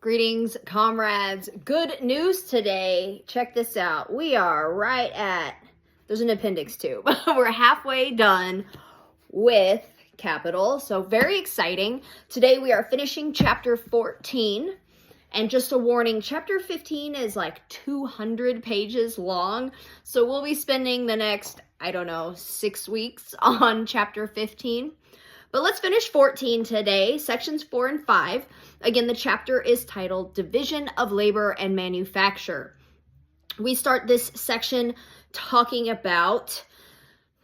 Greetings, comrades. Good news today. Check this out. We are right at, there's an appendix too. We're halfway done with Capital. So very exciting. Today we are finishing chapter 14. And just a warning, chapter 15 is like 200 pages long. So we'll be spending the next, 6 weeks on chapter 15. But let's finish 14 today, sections 4 and 5. Again, the chapter is titled Division of Labor and Manufacture. We start this section talking about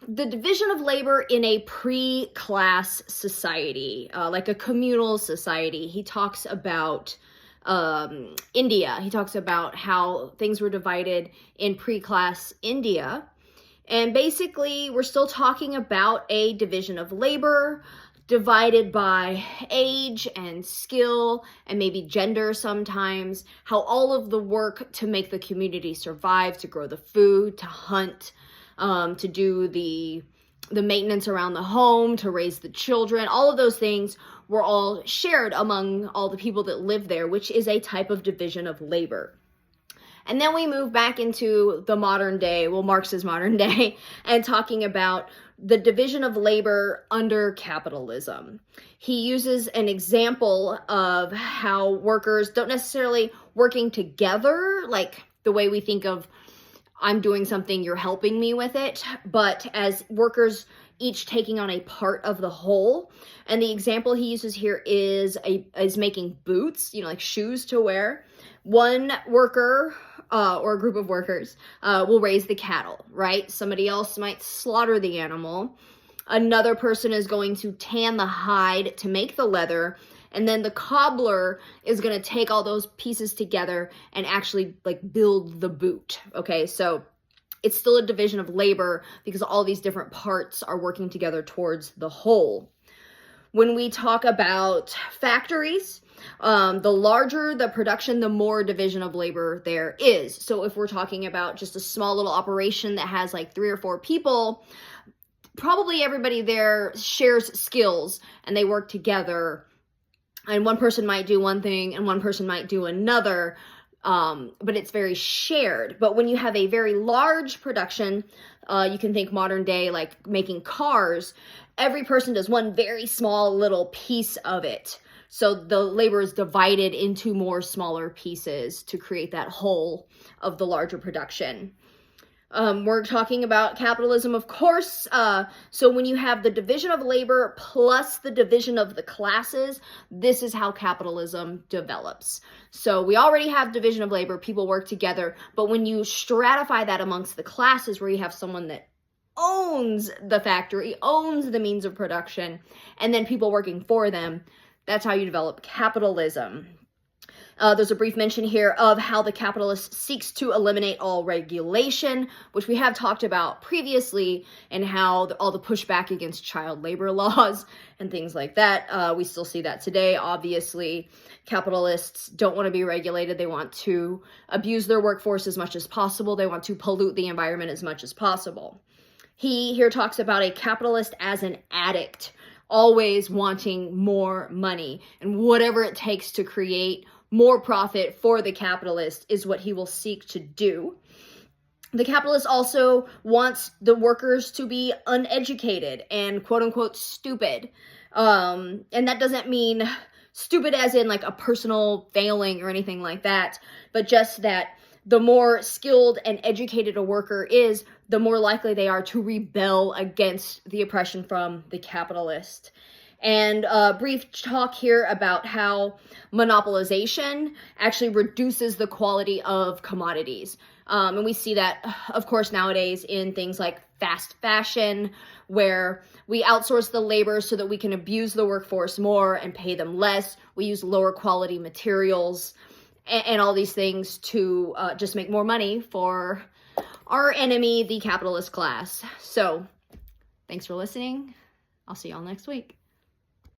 the division of labor in a pre-class society, like a communal society. He talks about India. He talks about how things were divided in pre-class India. And basically, we're still talking about a division of labor divided by age and skill and maybe gender sometimes, how all of the work to make the community survive, to grow the food, to hunt, to do the maintenance around the home, to raise the children, all of those things were all shared among all the people that live there, which is a type of division of labor. And then we move back into the modern day, Marx's modern day, and talking about the division of labor under capitalism. He uses an example of how workers don't necessarily working together, like the way we think of I'm doing something, you're helping me with it, but as workers each taking on a part of the whole. And the example he uses here is making boots, like shoes to wear. One worker or a group of workers will raise the cattle, right? Somebody else might slaughter the animal. Another person is going to tan the hide to make the leather. And then the cobbler is going to take all those pieces together and actually build the boot. Okay, so it's still a division of labor because all these different parts are working together towards the whole. When we talk about factories, the larger the production, the more division of labor there is. So if we're talking about just a small little operation that has 3 or 4 people, probably everybody there shares skills and they work together. And one person might do one thing and one person might do another, but it's very shared. But when you have a very large production, you can think modern day, like making cars, every person does one very small little piece of it. So the labor is divided into more smaller pieces to create that whole of the larger production. We're talking about capitalism, of course. So when you have the division of labor plus the division of the classes, this is how capitalism develops. So we already have division of labor, people work together, but when you stratify that amongst the classes where you have someone that owns the factory, owns the means of production, and then people working for them, that's how you develop capitalism. There's a brief mention here of how the capitalist seeks to eliminate all regulation, which we have talked about previously, and how all the pushback against child labor laws and things like that. We still see that today. Obviously, capitalists don't want to be regulated. They want to abuse their workforce as much as possible. They want to pollute the environment as much as possible. He here talks about a capitalist as an addict, always wanting more money, and whatever it takes to create more profit for the capitalist is what he will seek to do. The capitalist also wants the workers to be uneducated and quote unquote stupid. And that doesn't mean stupid as in a personal failing or anything like that, but just that the more skilled and educated a worker is, the more likely they are to rebel against the oppression from the capitalist. And a brief talk here about how monopolization actually reduces the quality of commodities. And we see that, of course, nowadays in things like fast fashion, where we outsource the labor so that we can abuse the workforce more and pay them less. We use lower quality materials and all these things to just make more money for our enemy, the capitalist class. So thanks for listening. I'll see y'all next week.